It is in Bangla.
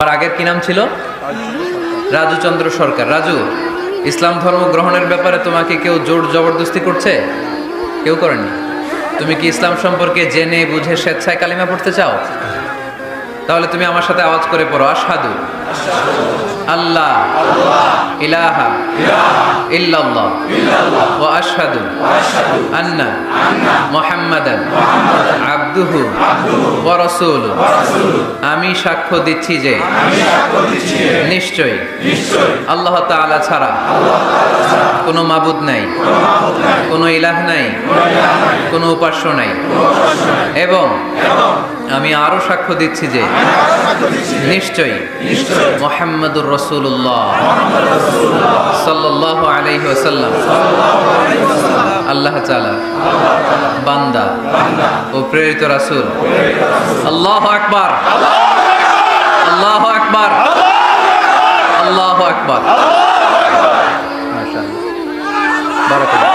আর আগের কি নাম ছিল? রাজু চন্দ্র সরকার। রাজু, ইসলাম ধর্ম গ্রহণের ব্যাপারে তোমাকে কেউ জোর জবরদস্তি করছে? কেউ করেনি। তুমি কি ইসলাম সম্পর্কে জেনে বুঝে স্বেচ্ছায় কালিমা পড়তে চাও? তাহলে তুমি আমার সাথে আওয়াজ করে পড়ো, আশহাদু আল্লাহ ইলাহা ইল্লাল্লাহ ওয়া আশহাদু আন্না মুহাম্মাদান আবদুহু ওয়া রাসূলুহু। আমি সাক্ষ্য দিচ্ছি যে নিশ্চয়ই আল্লাহ তাআলা ছাড়া কোনো মাবুদ নাই, কোনো ইলাহ নাই, কোনো উপাস্য নাই, এবং আমি আরো সাক্ষ্য দিচ্ছি যে নিশ্চয়ই মুহাম্মাদুর রাসূলুল্লাহ সাল্লাল্লাহু আলাইহি ওয়াসাল্লাম আল্লাহ তাআলা বান্দা ও প্রেরিত রাসূল। আল্লাহু আকবার, আল্লাহু আকবার, আল্লাহু আকবার। মাশাআল্লাহ, বারাকাল্লাহ।